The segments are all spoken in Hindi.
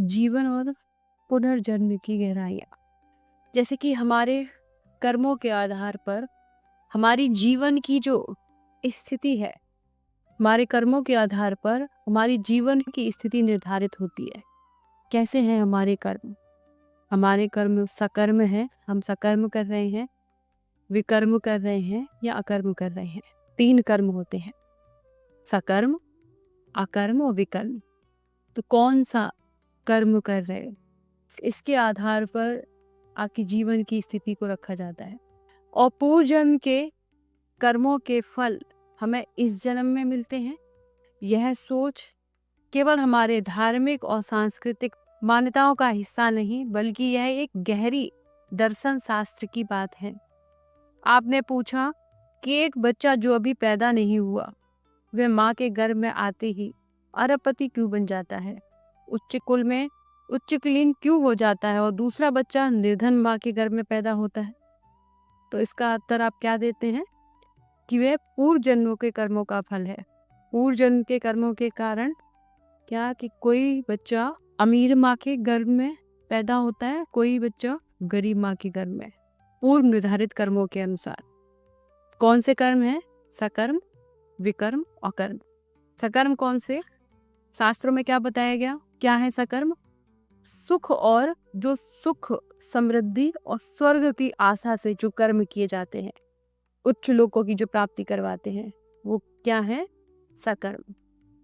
जीवन और पुनर्जन्म की गहराइयाँ। जैसे कि हमारे कर्मों के आधार पर हमारी जीवन की जो स्थिति है, हमारे कर्मों के आधार पर हमारी जीवन की स्थिति निर्धारित होती है। कैसे हैं हमारे कर्म? हमारे कर्म सकर्म हैं, हम सकर्म कर रहे हैं, विकर्म कर रहे हैं या अकर्म कर रहे हैं। 3 कर्म होते हैं, सकर्म, अकर्म और विकर्म। तो कौन सा कर्म कर रहे हैं, इसके आधार पर आपकी जीवन की स्थिति को रखा जाता है। और पूर्व जन्म के कर्मों के फल हमें इस जन्म में मिलते हैं। यह सोच केवल हमारे धार्मिक और सांस्कृतिक मान्यताओं का हिस्सा नहीं, बल्कि यह एक गहरी दर्शन शास्त्र की बात है। आपने पूछा कि एक बच्चा जो अभी पैदा नहीं हुआ, वह माँ के गर्भ में आते ही अरबपति क्यों बन जाता है, उच्च कुल में उच्च कुलीन क्यों हो जाता है, और दूसरा बच्चा निर्धन माँ के गर्भ में पैदा होता है? तो इसका उत्तर आप क्या देते हैं कि वह पूर्व जन्मों के कर्मों का फल है। पूर्व जन्म के कर्मों के कारण क्या कि कोई बच्चा अमीर माँ के गर्भ में पैदा होता है, कोई बच्चा गरीब माँ के गर्भ में, पूर्व निर्धारित कर्मों के अनुसार। कौन से कर्म है? सकर्म, विकर्म और कर्म। सकर्म कौन से? शास्त्रों में क्या बताया गया? क्या है सकर्म? सुख और जो सुख, समृद्धि और स्वर्ग की आशा से जो कर्म किए जाते हैं, उच्च लोकों की जो प्राप्ति करवाते हैं, वो क्या है? सकर्म।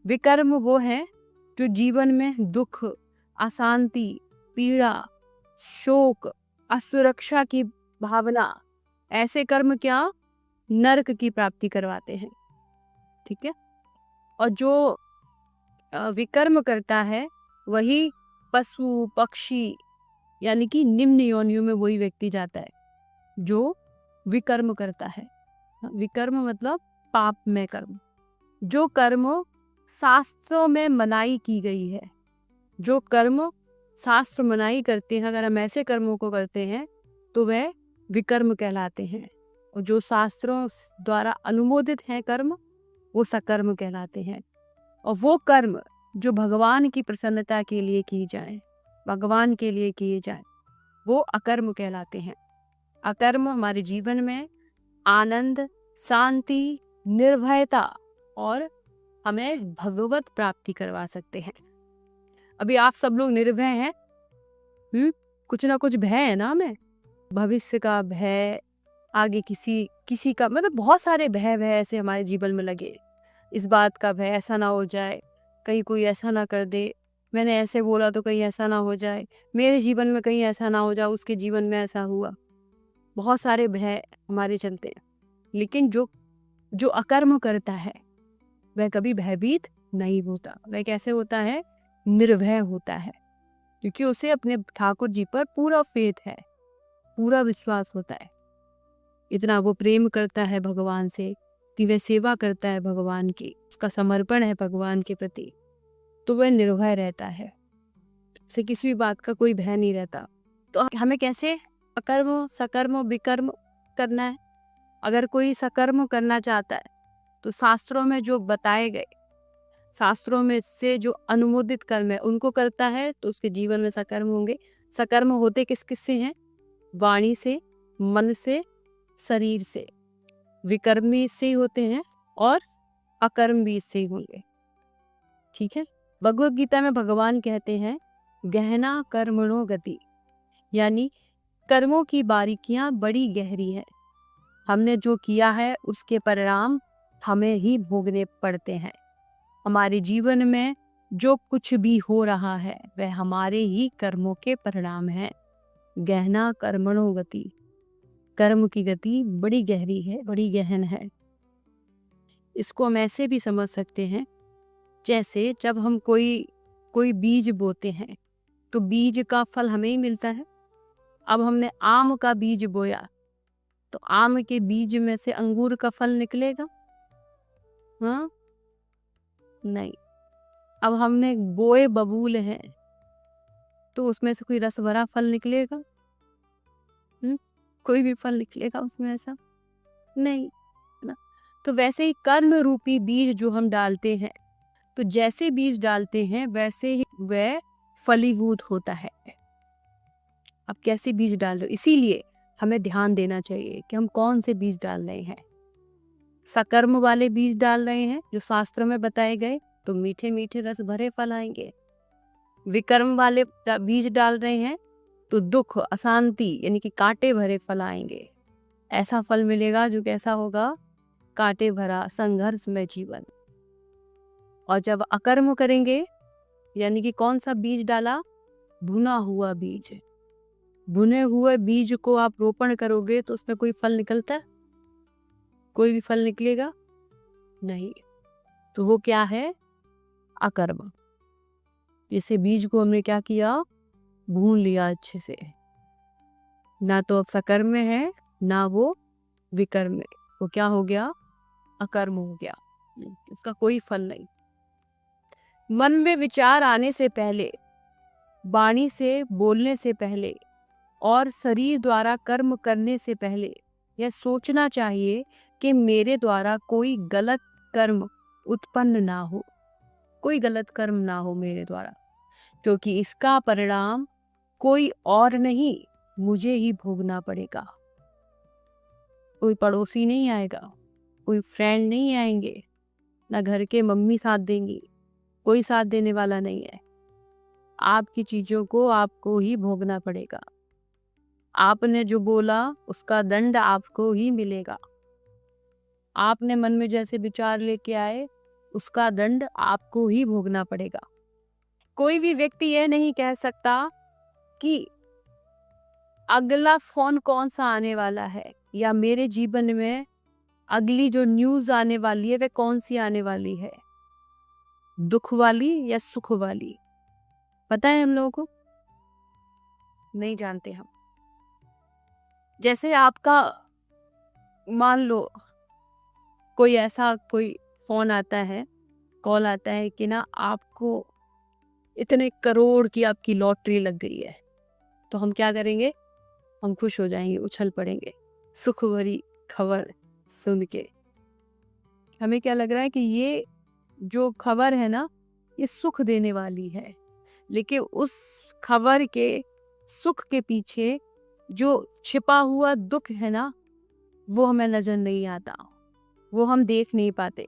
विकर्म वो है जो जीवन में दुख, अशांति, पीड़ा, शोक, असुरक्षा की भावना, ऐसे कर्म क्या? नरक की प्राप्ति करवाते हैं। ठीक है। और जो विकर्म करता है वही पशु पक्षी यानी कि निम्न योनियों में वही व्यक्ति जाता है जो विकर्म करता है। विकर्म मतलब पाप में कर्म। जो कर्म शास्त्रों में मनाही की गई है, जो कर्म शास्त्र मनाही करते हैं, अगर हम ऐसे कर्मों को करते हैं तो वह विकर्म कहलाते हैं। और जो शास्त्रों द्वारा अनुमोदित हैं कर्म, वो सकर्म कहलाते हैं। और वो कर्म जो भगवान की प्रसन्नता के लिए की जाए, भगवान के लिए किए जाए, वो अकर्म कहलाते हैं। अकर्म हमारे जीवन में आनंद, शांति, निर्भयता और हमें भगवत प्राप्ति करवा सकते हैं। अभी आप सब लोग निर्भय हैं, कुछ ना कुछ भय है ना हमें, भविष्य का भय, आगे किसी का, मतलब बहुत सारे भय ऐसे हमारे जीवन में लगे। इस बात का भय, ऐसा ना हो जाए, कहीं कोई ऐसा ना कर दे, मैंने ऐसे बोला तो कहीं ऐसा ना हो जाए, मेरे जीवन में कहीं ऐसा ना हो जाए, उसके जीवन में ऐसा हुआ। बहुत सारे भय हमारे चलते हैं। लेकिन जो अकर्म करता है वह कभी भयभीत नहीं होता। वह कैसे होता है? निर्भय होता है, क्योंकि उसे अपने ठाकुर जी पर पूरा फेथ है, पूरा विश्वास होता है। इतना वो प्रेम करता है भगवान से कि वह सेवा करता है भगवान की, उसका समर्पण है भगवान के प्रति, तो वह निर्भय रहता है, उसे किसी भी बात का कोई भय नहीं रहता। तो हमें कैसे अकर्म, सकर्म, विकर्म करना है? अगर कोई सकर्म करना चाहता है तो शास्त्रों में जो बताए गए, शास्त्रों में से जो अनुमोदित कर्म है उनको करता है तो उसके जीवन में सकर्म होंगे। सकर्म होते किस किस से हैं? वाणी से, मन से, शरीर से। विकर्म भी इससे ही होते हैं और अकर्म भी इससे ही होंगे। ठीक है। भगवत गीता में भगवान कहते हैं गहना कर्मणो गति, यानी कर्मों की बारीकियां बड़ी गहरी है। हमने जो किया है उसके परिणाम हमें ही भोगने पड़ते हैं। हमारे जीवन में जो कुछ भी हो रहा है वह हमारे ही कर्मों के परिणाम है। गहना कर्मणो गति, कर्म की गति बड़ी गहरी है, बड़ी गहन है। इसको हम ऐसे भी समझ सकते हैं, जैसे जब हम कोई बीज बोते हैं तो बीज का फल हमें ही मिलता है। अब हमने आम का बीज बोया तो आम के बीज में से अंगूर का फल निकलेगा? हाँ, नहीं। अब हमने बोए बबूल हैं तो उसमें से कोई रस भरा फल निकलेगा? कोई भी फल निकलेगा उसमें? ऐसा नहीं ना। तो वैसे ही कर्म रूपी बीज जो हम डालते हैं, तो जैसे बीज डालते हैं वैसे ही वह फलीभूत होता है। आप कैसे बीज डाल रहे हो, इसीलिए हमें ध्यान देना चाहिए कि हम कौन से बीज डाल रहे हैं। सकर्म वाले बीज डाल रहे हैं जो शास्त्र में बताए गए, तो मीठे मीठे रस भरे फल आएंगे। विकर्म वाले बीज डाल रहे हैं तो दुख, अशांति यानी कि कांटे भरे फल आएंगे। ऐसा फल मिलेगा जो कैसा होगा, कांटे भरा संघर्षमय जीवन। और जब अकर्म करेंगे, यानी कि कौन सा बीज डाला, भुना हुआ बीज। भुने हुए बीज को आप रोपण करोगे तो उसमें कोई फल निकलता है? कोई भी फल निकलेगा नहीं। तो वो क्या है, अकर्म। जैसे बीज को हमने क्या किया, भून लिया अच्छे से, ना तो अब सकर्म में है ना वो विकर्म में, वो क्या हो गया, अकर्म हो गया। इसका कोई फल नहीं। मन में विचार आने से पहले, वाणी से बोलने से पहले और शरीर द्वारा कर्म करने से पहले यह सोचना चाहिए कि मेरे द्वारा कोई गलत कर्म उत्पन्न ना हो, कोई गलत कर्म ना हो मेरे द्वारा, क्योंकि इसका परिणाम कोई और नहीं, मुझे ही भोगना पड़ेगा। कोई पड़ोसी नहीं आएगा, कोई फ्रेंड नहीं आएंगे, ना घर के मम्मी साथ देंगी, कोई साथ देने वाला नहीं है। आपकी चीजों को आपको ही भोगना पड़ेगा। आपने जो बोला उसका दंड आपको ही मिलेगा। आपने मन में जैसे विचार लेके आए उसका दंड आपको ही भोगना पड़ेगा। कोई भी व्यक्ति यह नहीं कह सकता कि अगला फोन कौन सा आने वाला है, या मेरे जीवन में अगली जो न्यूज आने वाली है वह कौन सी आने वाली है, दुख वाली या सुख वाली। पता है हम लोगों को? नहीं जानते हम। जैसे आपका मान लो कोई फोन आता है, कॉल आता है कि ना आपको इतने करोड़ की आपकी लॉटरी लग गई है, तो हम क्या करेंगे, हम खुश हो जाएंगे, उछल पड़ेंगे सुख भरी खबर सुन के। हमें क्या लग रहा है कि ये जो खबर है ना ये सुख देने वाली है, लेकिन उस खबर के सुख के पीछे जो छिपा हुआ दुख है ना वो हमें नजर नहीं आता, वो हम देख नहीं पाते।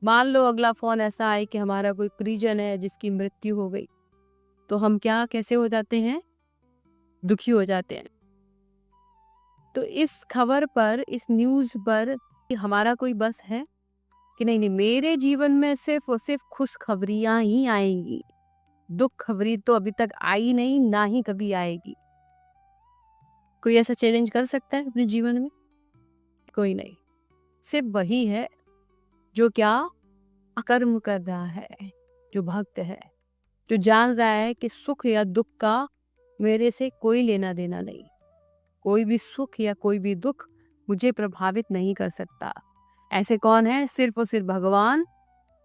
मान लो अगला फोन ऐसा आए कि हमारा कोई परिजन है जिसकी मृत्यु हो गई, तो हम क्या कैसे हो जाते हैं, दुखी हो जाते हैं। तो इस खबर पर, इस न्यूज पर हमारा कोई बस है कि नहीं, मेरे जीवन में सिर्फ और सिर्फ खुश खबरियां ही आएंगी, दुख खबरी तो अभी तक आई नहीं, ना ही कभी आएगी। कोई ऐसा चैलेंज कर सकता है अपने जीवन में? कोई नहीं। सिर्फ वही है जो क्या अकर्म कर रहा है, जो भक्त है, जो जान रहा है कि सुख या दुख का मेरे से कोई लेना देना नहीं, कोई भी सुख या कोई भी दुख मुझे प्रभावित नहीं कर सकता। ऐसे कौन है? सिर्फ और सिर्फ भगवान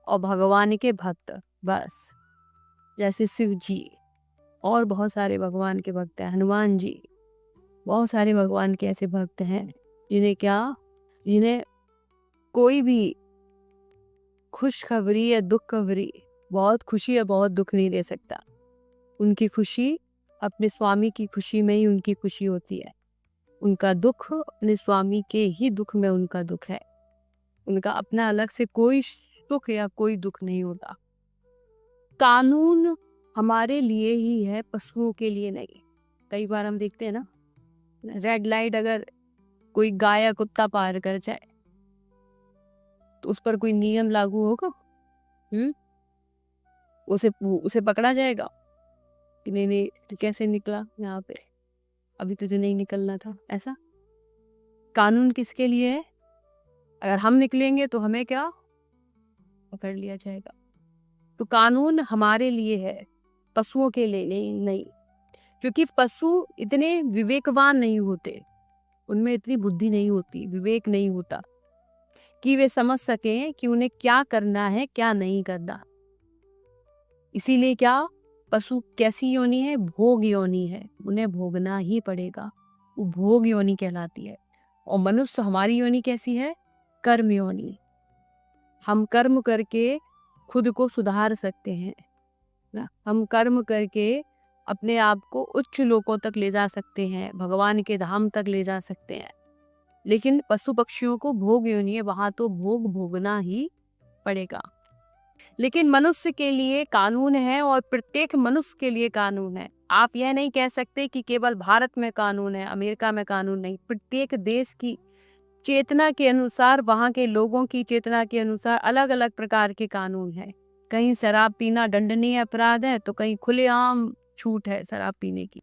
और भगवान के भक्त, बस। जैसे शिव जी और बहुत सारे भगवान के भक्त हैं, हनुमान जी, बहुत सारे भगवान के ऐसे भक्त हैं जिन्हें कोई भी खुशखबरी या दुख खबरी, बहुत खुशी या बहुत दुख नहीं दे सकता। उनकी खुशी अपने स्वामी की खुशी में ही उनकी खुशी होती है, उनका दुख अपने स्वामी के ही दुख में उनका दुख है। उनका अपना अलग से कोई सुख या कोई दुख नहीं होता। कानून हमारे लिए ही है, पशुओं के लिए नहीं। कई बार हम देखते हैं ना, रेड लाइट अगर कोई गाय या कुत्ता पार कर जाए तो उस पर कोई नियम लागू होगा? उसे पकड़ा जाएगा कि नहीं नहीं तो कैसे निकला यहाँ पे, अभी तुझे नहीं निकलना था। ऐसा कानून किसके लिए है? अगर हम निकलेंगे तो हमें क्या पकड़ लिया जाएगा। तो कानून हमारे लिए है, पशुओं के लिए नहीं। क्योंकि पशु इतने विवेकवान नहीं होते, उनमें इतनी बुद्धि नहीं होती, विवेक नहीं होता कि वे समझ सकें कि उन्हें क्या करना है क्या नहीं करना। इसीलिए क्या, पशु कैसी योनि है? भोग योनि है, उन्हें भोगना ही पड़ेगा, वो भोग योनि कहलाती है। और मनुष्य, हमारी योनि कैसी है? कर्म योनि। हम कर्म करके खुद को सुधार सकते हैं, ना, हम कर्म करके अपने आप को उच्च लोकों तक ले जा सकते हैं, भगवान के धाम तक ले जा सकते हैं। लेकिन पशु पक्षियों को भोग योनि है, वहां तो भोग भोगना ही पड़ेगा। लेकिन मनुष्य के लिए कानून है और प्रत्येक मनुष्य के लिए कानून है। आप यह नहीं कह सकते कि केवल भारत में कानून है, अमेरिका में कानून नहीं। प्रत्येक देश की चेतना के अनुसार, वहाँ के लोगों की चेतना के अनुसार अलग अलग प्रकार के कानून है। कहीं शराब पीना दंडनीय अपराध है तो कहीं खुलेआम छूट है शराब पीने की।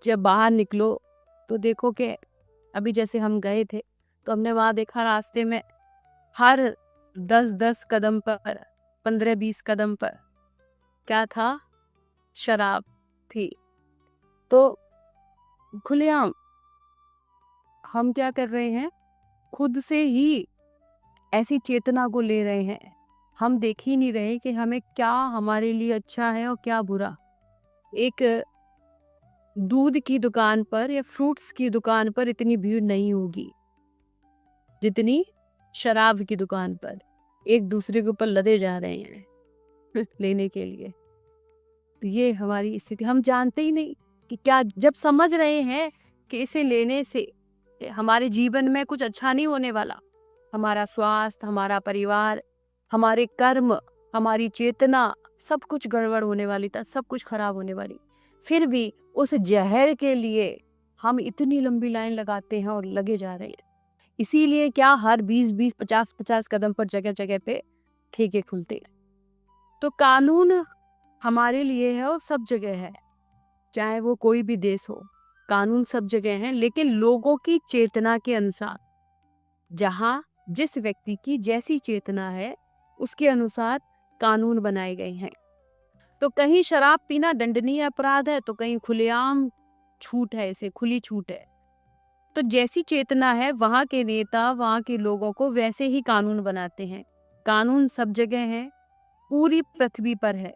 जब बाहर निकलो तो देखो कि अभी जैसे हम गए थे तो हमने वहाँ देखा रास्ते में हर 10-10 कदम पर, 15-20 कदम पर क्या था? शराब थी। तो खुलेआम हम क्या कर रहे हैं? खुद से ही ऐसी चेतना को ले रहे हैं। हम देख ही नहीं रहे कि हमें क्या हमारे लिए अच्छा है और क्या बुरा। एक दूध की दुकान पर या फ्रूट्स की दुकान पर इतनी भीड़ नहीं होगी जितनी शराब की दुकान पर। एक दूसरे के ऊपर लदे जा रहे हैं लेने के लिए। तो ये हमारी स्थिति, हम जानते ही नहीं कि क्या, जब समझ रहे हैं कि इसे लेने से हमारे जीवन में कुछ अच्छा नहीं होने वाला, हमारा स्वास्थ्य, हमारा परिवार, हमारे कर्म, हमारी चेतना, सब कुछ गड़बड़ होने वाली था, सब कुछ खराब होने वाली। फिर भी उस जहर के लिए हम इतनी लंबी लाइन लगाते हैं और लगे जा रहे हैं। इसीलिए क्या हर 20-20, 50-50 कदम पर जगह जगह पे ठेके खुलते हैं। तो कानून हमारे लिए है और सब जगह है, चाहे वो कोई भी देश हो। कानून सब जगह है, लेकिन लोगों की चेतना के अनुसार, जहाँ जिस व्यक्ति की जैसी चेतना है उसके अनुसार कानून बनाए गए हैं। तो कहीं शराब पीना दंडनीय अपराध है तो कहीं खुलेआम छूट है, इसे खुली छूट है। तो जैसी चेतना है वहाँ के नेता, वहाँ के लोगों को वैसे ही कानून बनाते हैं। कानून सब जगह है, पूरी पृथ्वी पर है।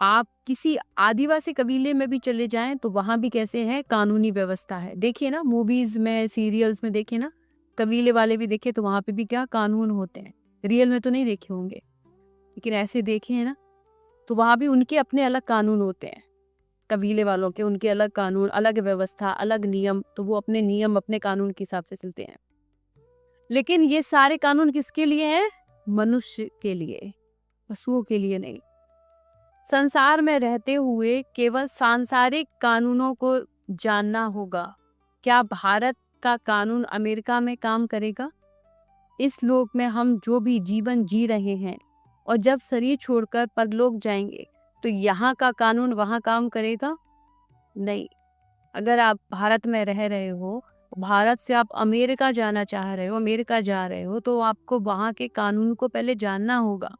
आप किसी आदिवासी कबीले में भी चले जाएं तो वहां भी कैसे है, कानूनी व्यवस्था है। देखिए ना, मूवीज में, सीरियल्स में देखिए ना, कबीले वाले भी देखे तो वहां पे भी क्या कानून होते हैं। रियल में तो नहीं देखे होंगे, लेकिन ऐसे देखे हैं ना, तो वहां भी उनके अपने अलग कानून होते हैं। कबीले वालों के उनके अलग कानून, अलग व्यवस्था, अलग नियम, तो वो अपने नियम अपने कानून के हिसाब से चलते हैं। लेकिन ये सारे कानून किसके लिए हैं? मनुष्य के लिए, पशुओं के लिए नहीं। संसार में रहते हुए केवल सांसारिक कानूनों को जानना होगा। क्या भारत का कानून अमेरिका में काम करेगा? इस लोक में हम जो भी जीवन जी रहे हैं और जब शरीर छोड़कर परलोक जाएंगे तो यहाँ का कानून वहाँ काम करेगा? नहीं। अगर आप भारत में रह रहे हो, भारत से आप अमेरिका जाना चाह रहे हो, अमेरिका जा रहे हो, तो आपको वहाँ के कानून को पहले जानना होगा।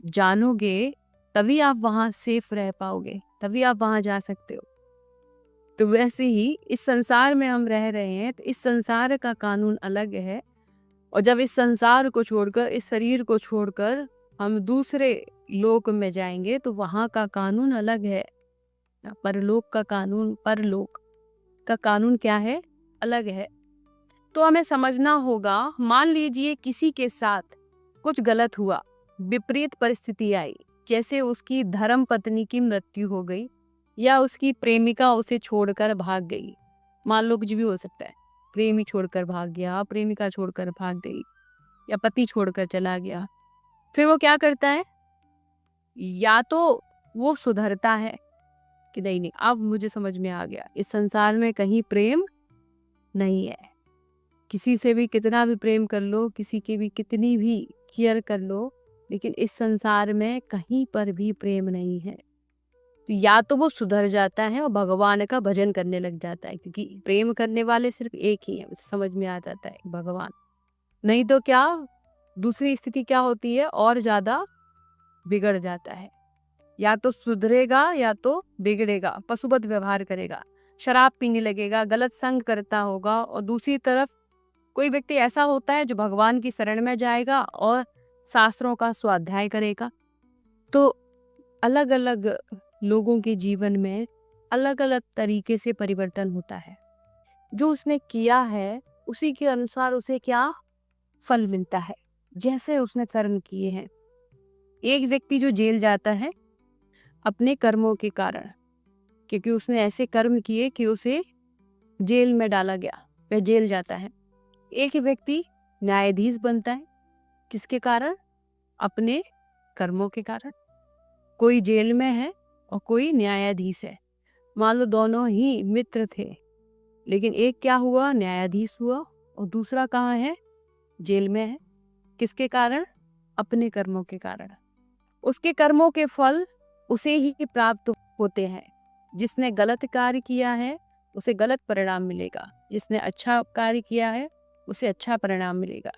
जानोगे तभी आप वहां सेफ रह पाओगे, तभी आप वहां जा सकते हो। तो वैसे ही इस संसार में हम रह रहे हैं तो इस संसार का कानून अलग है, और जब इस संसार को छोड़कर, इस शरीर को छोड़कर हम दूसरे लोक में जाएंगे तो वहां का कानून अलग है। परलोक का कानून, परलोक का कानून क्या है? अलग है। तो हमें समझना होगा, मान लीजिए किसी के साथ कुछ गलत हुआ, विपरीत परिस्थिति आई, जैसे उसकी धर्म पत्नी की मृत्यु हो गई या उसकी प्रेमिका उसे छोड़कर भाग गई। मान लो कुछ भी हो सकता है, प्रेमी छोड़कर भाग गया, प्रेमिका छोड़कर भाग गई, या पति छोड़कर चला गया। फिर वो क्या करता है? या तो वो सुधरता है कि नहीं नहीं, अब मुझे समझ में आ गया, इस संसार में कहीं प्रेम नहीं है। किसी से भी कितना भी प्रेम कर लो, किसी की भी कितनी भी केयर कर लो, लेकिन इस संसार में कहीं पर भी प्रेम नहीं है। तो या तो वो सुधर जाता है और भगवान का भजन करने लग जाता है, क्योंकि प्रेम करने वाले सिर्फ एक ही है, मुझे समझ में आ जाता है, भगवान। नहीं तो क्या दूसरी स्थिति क्या होती है? और ज्यादा बिगड़ जाता है। या तो सुधरेगा या तो बिगड़ेगा, पशुवत व्यवहार करेगा, शराब पीने लगेगा, गलत संग करता होगा। और दूसरी तरफ कोई व्यक्ति ऐसा होता है जो भगवान की शरण में जाएगा और शास्त्रों का स्वाध्याय करेगा। तो अलग अलग लोगों के जीवन में अलग अलग तरीके से परिवर्तन होता है। जो उसने किया है उसी के अनुसार उसे क्या फल मिलता है, जैसे उसने कर्म किए हैं। एक व्यक्ति जो जेल जाता है अपने कर्मों के कारण, क्योंकि उसने ऐसे कर्म किए कि उसे जेल में डाला गया, वह जेल जाता है। एक व्यक्ति न्यायाधीश बनता है, किसके कारण? अपने कर्मों के कारण। कोई जेल में है और कोई न्यायाधीश है। मान लो दोनों ही मित्र थे, लेकिन एक क्या हुआ? न्यायाधीश हुआ, और दूसरा कहाँ है? जेल में है। किसके कारण? अपने कर्मों के कारण। उसके कर्मों के फल उसे ही प्राप्त होते हैं। जिसने गलत कार्य किया है उसे गलत परिणाम मिलेगा, जिसने अच्छा कार्य किया है उसे अच्छा परिणाम मिलेगा।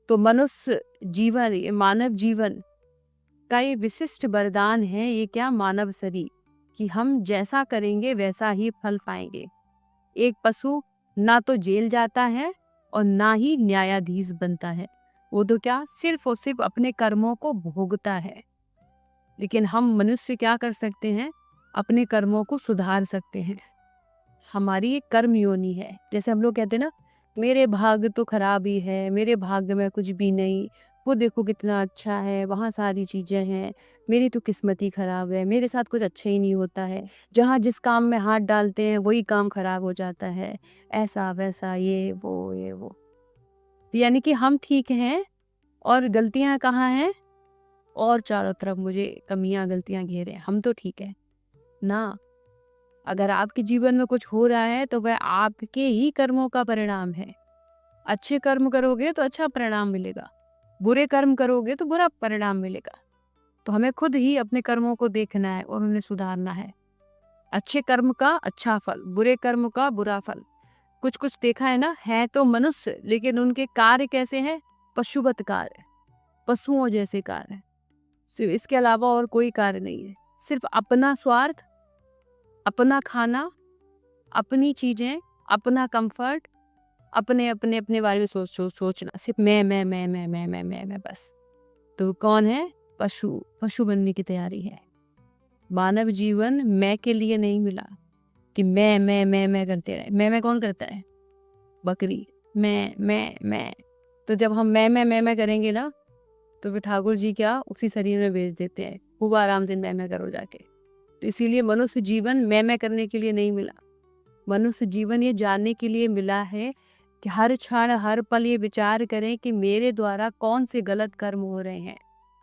तो मनुष्य जीवन, ये मानव जीवन का ये विशिष्ट वरदान है, ये क्या? मानव शरीर, कि हम जैसा करेंगे वैसा ही फल पाएंगे। एक पशु ना तो जेल जाता है और ना ही न्यायाधीश बनता है, वो तो क्या, सिर्फ और सिर्फ अपने कर्मों को भोगता है। लेकिन हम मनुष्य क्या कर सकते हैं? अपने कर्मों को सुधार सकते हैं। हमारी एक कर्म योनि है। जैसे हम लोग कहते हैं ना, मेरे भाग्य तो खराब ही है, मेरे भाग्य में कुछ भी नहीं, वो देखो कितना अच्छा है, वहाँ सारी चीज़ें हैं, मेरी तो किस्मत ही खराब है, मेरे साथ कुछ अच्छा ही नहीं होता है, जहाँ जिस काम में हाथ डालते हैं वही काम खराब हो जाता है, ऐसा वैसा, ये वो ये वो। यानी कि हम ठीक हैं और गलतियाँ कहाँ हैं? और चारों तरफ मुझे कमियां गलतियां घेरे, हम तो ठीक है ना। अगर आपके जीवन में कुछ हो रहा है तो वह आपके ही कर्मों का परिणाम है। अच्छे कर्म करोगे तो अच्छा परिणाम मिलेगा, बुरे कर्म करोगे तो बुरा परिणाम मिलेगा। तो हमें खुद ही अपने कर्मों को देखना है और उन्हें सुधारना है। अच्छे कर्म का अच्छा फल, बुरे कर्म का बुरा फल। कुछ कुछ देखा है ना, है तो मनुष्य लेकिन उनके कार्य कैसे हैं? पशुवत कार्य, पशुओं जैसे कार्य। सिर्फ इसके अलावा और कोई कार्य नहीं है। सिर्फ अपना स्वार्थ, अपना खाना, अपनी चीजें, अपना कंफर्ट, अपने अपने अपने बारे में सोचना, सिर्फ मैं बस। तो कौन है? पशु। पशु बनने की तैयारी है। मानव जीवन मैं के लिए नहीं मिला कि मैं करते रहे। मैं कौन करता है? बकरी। मैं। तो जब हम मैं करेंगे ना, तो फिर ठाकुर जी क्या उसी शरीर में भेज देते हैं, खूब आराम से मैं करो जाके। तो इसीलिए मनुष्य जीवन मैं करने के लिए नहीं मिला। मनुष्य जीवन ये जानने के लिए मिला है कि हर क्षण हर पल ये विचार करें कि मेरे द्वारा कौन से गलत कर्म हो रहे हैं।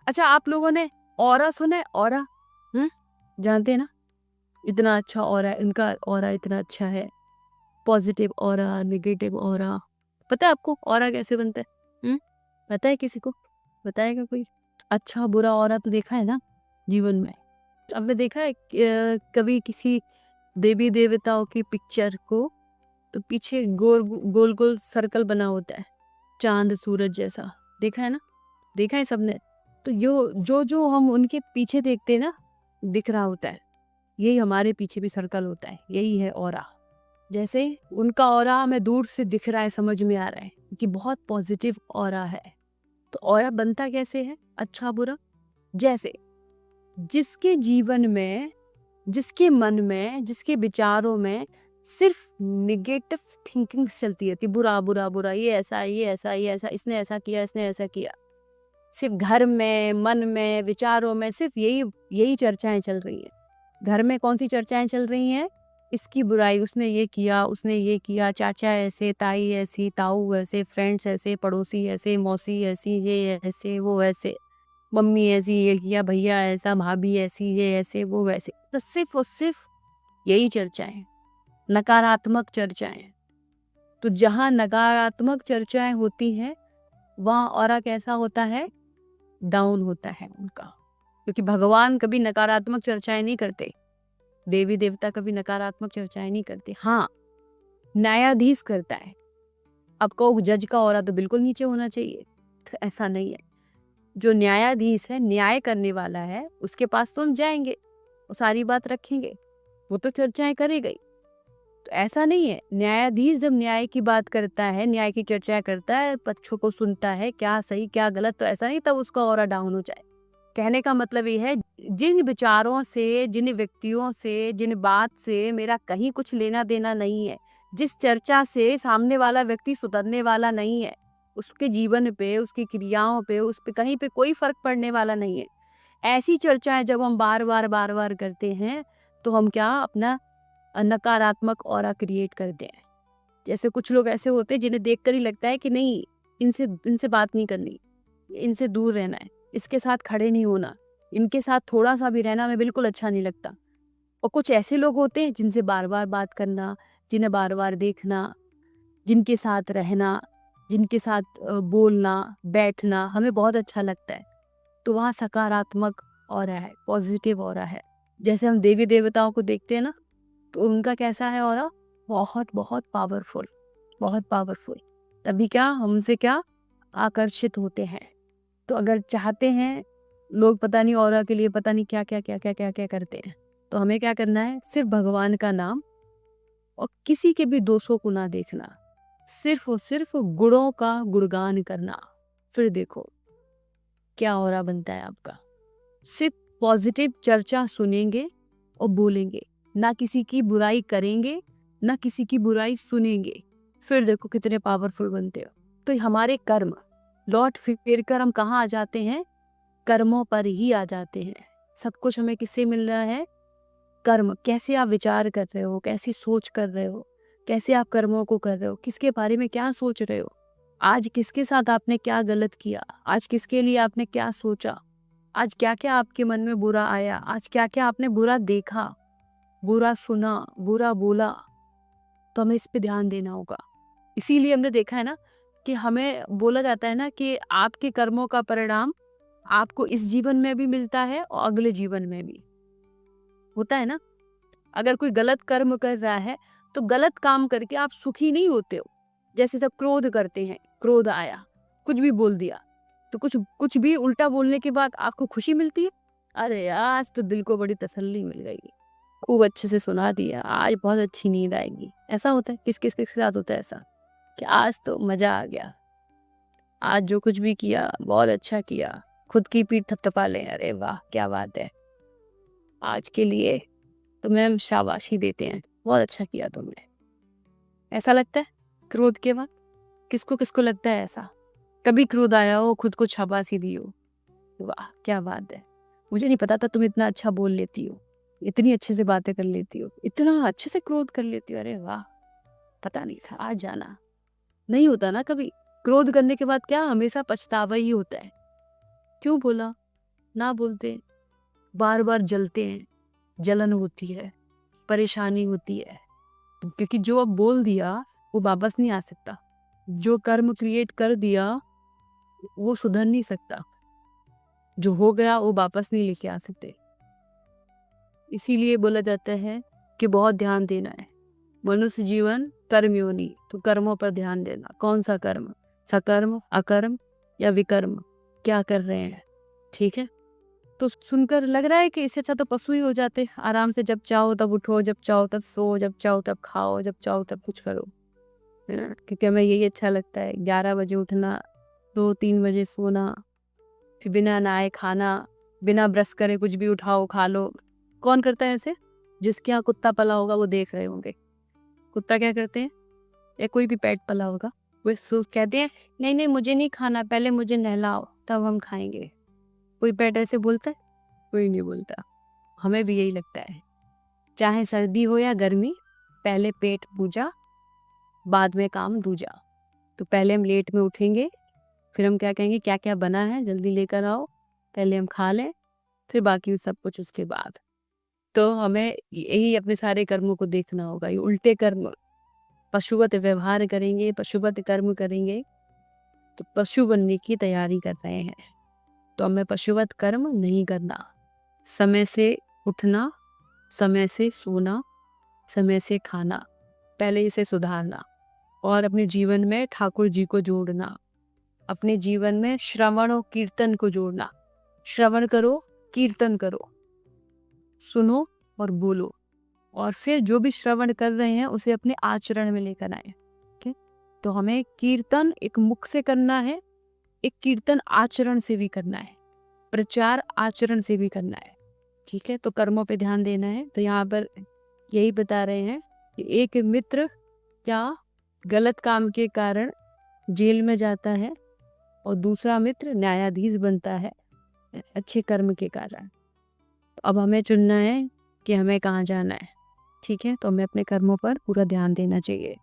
अच्छा, आप लोगों ने ऑरा सुना है? ऑरा जानते हैं ना? इतना अच्छा ऑरा, इनका ऑरा इतना अच्छा है। Positive aura, negative aura. पता है आपको ऑरा कैसे बनता है? पता है किसी को? बताएगा कोई? अच्छा बुरा ऑरा तो देखा है ना जीवन में? आपने देखा है कभी किसी देवी देवताओं की पिक्चर को, तो पीछे गोल गोल गोल सर्कल बना होता है, चांद सूरज जैसा। देखा है ना? देखा है सबने? तो जो हम उनके पीछे देखते हैं ना, दिख रहा होता है, यही हमारे पीछे भी सर्कल होता है, यही है ऑरा। जैसे उनका ऑरा हमें दूर से दिख रहा है, समझ में आ रहा है कि बहुत पॉजिटिव ऑरा है। तो ऑरा बनता कैसे है? अच्छा बुरा। जैसे जिसके जीवन में, जिसके मन में, जिसके विचारों में सिर्फ निगेटिव थिंकिंग चलती है कि बुरा बुरा बुरा, ये ऐसा ये ऐसा ये ऐसा, इसने ऐसा किया इसने ऐसा किया, सिर्फ घर में, मन में, विचारों में सिर्फ यही यही चर्चाएं चल रही हैं। घर में कौन सी चर्चाएं चल रही हैं? इसकी बुराई, उसने ये किया, उसने ये किया, चाचा ऐसे, ताई ऐसी, ताऊ ऐसे, फ्रेंड्स ऐसे, पड़ोसी ऐसे, मौसी ऐसी, ये ऐसे वो ऐसे, मम्मी ऐसी, ये किया, भैया ऐसा, भाभी ऐसी, ये ऐसे वो वैसे। तो सिर्फ और सिर्फ यही चर्चाएं, नकारात्मक चर्चाएं। तो जहाँ नकारात्मक चर्चाएं होती हैं वहाँ ऑरा कैसा होता है? डाउन होता है उनका। क्योंकि भगवान कभी नकारात्मक चर्चाएं नहीं करते, देवी देवता कभी नकारात्मक चर्चाएं नहीं करते। हाँ, न्यायाधीश करता है। अब कहो जज का ऑरा तो बिल्कुल नीचे होना चाहिए, तो ऐसा नहीं है। जो न्यायाधीश है, न्याय करने वाला है, उसके पास तो हम जाएंगे, वो सारी बात रखेंगे, वो तो चर्चाएं करेगा ही। तो ऐसा नहीं है, न्यायाधीश जब न्याय की बात करता है, न्याय की चर्चा करता है, पक्षों को सुनता है, क्या सही क्या गलत, तो ऐसा नहीं तब उसका ऑरा डाउन हो जाए। कहने का मतलब ये है, जिन विचारों से, जिन व्यक्तियों से, जिन बात से मेरा कहीं कुछ लेना देना नहीं है, जिस चर्चा से सामने वाला व्यक्ति सुधरने वाला नहीं है, उसके जीवन पे, उसकी क्रियाओं पे, उस पे कहीं पे कोई फर्क पड़ने वाला नहीं है, ऐसी चर्चाएं जब हम बार बार करते हैं तो हम क्या अपना नकारात्मक ऑरा क्रिएट करते हैं। जैसे कुछ लोग ऐसे होते हैं जिन्हें देखकर ही लगता है कि नहीं, इनसे इनसे बात नहीं करनी, इनसे दूर रहना है, इसके साथ खड़े नहीं होना, इनके साथ थोड़ा सा भी रहना हमें बिल्कुल अच्छा नहीं लगता। और कुछ ऐसे लोग होते हैं जिनसे बार बार बात करना, जिन्हें बार बार देखना, जिनके साथ रहना, जिनके साथ बोलना बैठना हमें बहुत अच्छा लगता है। तो वहाँ सकारात्मक ऑरा है, पॉजिटिव ऑरा है। जैसे हम देवी देवताओं को देखते हैं ना, तो उनका कैसा है ऑरा? बहुत बहुत पावरफुल, बहुत पावरफुल। तभी क्या हम उनसे क्या आकर्षित होते हैं। तो अगर चाहते हैं लोग, पता नहीं ऑरा के लिए पता नहीं क्या क्या क्या क्या क्या क्या करते हैं, तो हमें क्या करना है? सिर्फ भगवान का नाम और किसी के भी दोषों को ना देखना, सिर्फ और सिर्फ गुणों का गुणगान करना। फिर देखो क्या ऑरा बनता है आपका। सिर्फ पॉजिटिव चर्चा सुनेंगे और बोलेंगे, ना किसी की बुराई करेंगे, ना किसी की बुराई सुनेंगे। फिर देखो कितने पावरफुल बनते हो। तो हमारे कर्म लौट फिर कर हम कहाँ आ जाते हैं? कर्मों पर ही आ जाते हैं। सब कुछ हमें किससे मिल रहा है? कर्म। कैसे आप विचार कर रहे हो, कैसी सोच कर रहे हो, कैसे आप कर्मों को कर रहे हो, किसके बारे में क्या सोच रहे हो, आज किसके साथ आपने क्या गलत किया, आज किसके लिए आपने क्या सोचा, आज क्या क्या आपके मन में बुरा आया, आज क्या क्या आपने बुरा देखा, बुरा सुना, बुरा बोला। तो हमें इस पे ध्यान देना होगा। इसीलिए हमने देखा है ना कि हमें बोला जाता है ना कि आपके कर्मों का परिणाम आपको इस जीवन में भी मिलता है और अगले जीवन में भी होता है ना। अगर कोई गलत कर्म कर रहा है तो गलत काम करके आप सुखी नहीं होते हो। जैसे सब क्रोध करते हैं, क्रोध आया, कुछ भी बोल दिया, तो कुछ कुछ भी उल्टा बोलने के बाद आपको खुशी मिलती है। अरे यार, आज तो दिल को बड़ी तसल्ली मिल गई, खूब अच्छे से सुना दिया, आज बहुत अच्छी नींद आएगी। ऐसा होता है, किस किस किस के साथ होता है ऐसा कि आज तो मजा आ गया, आज जो कुछ भी किया बहुत अच्छा किया, खुद की पीठ थपथपा लें, अरे वाह क्या बात है, आज के लिए तो मैम शाबाशी देते हैं, बहुत अच्छा किया तुमने। ऐसा लगता है क्रोध के बाद? किसको किसको लगता है ऐसा? कभी क्रोध आया हो, खुद को शाबाशी दी हो, वाह क्या बात है, मुझे नहीं पता था तुम इतना अच्छा बोल लेती हो, इतनी अच्छे से बातें कर लेती हो, इतना अच्छे से क्रोध कर लेती हो, अरे वाह, पता नहीं था, आज जाना। नहीं होता ना कभी। क्रोध करने के बाद क्या हमेशा पछतावा ही होता है, क्यों बोला, ना बोलते, बार बार जलते हैं, जलन होती है, परेशानी होती है, क्योंकि जो अब बोल दिया वो वापस नहीं आ सकता। जो कर्म क्रिएट कर दिया वो सुधर नहीं सकता, जो हो गया वो वापस नहीं लेके आ सकते। इसीलिए बोला जाता है कि बहुत ध्यान देना है। मनुष्य जीवन कर्मयोनि, तो कर्मों पर ध्यान देना। कौन सा कर्म, सकर्म, अकर्म या विकर्म, क्या कर रहे हैं। ठीक है, तो सुनकर लग रहा है कि इससे अच्छा तो पशु ही हो जाते, आराम से जब चाहो तब उठो, जब चाहो तब सो, जब चाहो तब खाओ, जब चाहो तब कुछ करो, है ना। क्योंकि हमें यही अच्छा लगता है, 11 बजे उठना, 2-3 बजे सोना, फिर बिना नहाए खाना, बिना ब्रश करे कुछ भी उठाओ खा लो। कौन करता है ऐसे? जिसके यहाँ कुत्ता पला होगा वो देख रहे होंगे। कुत्ता क्या करते हैं, या कोई भी पेट पला होगा, वो कहते हैं नहीं नहीं मुझे नहीं खाना, पहले मुझे नहलाओ तब हम खाएंगे। कोई पेट ऐसे बोलता है? कोई नहीं बोलता। हमें भी यही लगता है, चाहे सर्दी हो या गर्मी, पहले पेट पूजा, बाद में काम दूजा। तो पहले हम लेट में उठेंगे, फिर हम क्या कहेंगे, क्या क्या बना है जल्दी लेकर आओ, पहले हम खा लें, फिर बाकी सब कुछ उसके बाद। तो हमें यही अपने सारे कर्मों को देखना होगा। ये उल्टे कर्म, पशुवत व्यवहार करेंगे, पशुवत कर्म करेंगे तो पशु बनने की तैयारी कर रहे हैं। तो हमें पशुवत कर्म नहीं करना। समय से उठना, समय से सोना, समय से खाना, पहले इसे सुधारना। और अपने जीवन में ठाकुर जी को जोड़ना, अपने जीवन में श्रवण और कीर्तन को जोड़ना। श्रवण करो, कीर्तन करो, सुनो और बोलो, और फिर जो भी श्रवण कर रहे हैं उसे अपने आचरण में लेकर आए। ठीक, तो हमें कीर्तन एक मुख से करना है, एक कीर्तन आचरण से भी करना है, प्रचार आचरण से भी करना है। ठीक है, तो कर्मों पे ध्यान देना है। तो यहाँ पर यही बता रहे हैं कि एक मित्र क्या गलत काम के कारण जेल में जाता है और दूसरा मित्र न्यायाधीश बनता है। अच्छे कर्म के कारण। तो अब हमें चुनना है कि हमें कहाँ जाना है। ठीक है, तो हमें अपने कर्मों पर पूरा ध्यान देना चाहिए।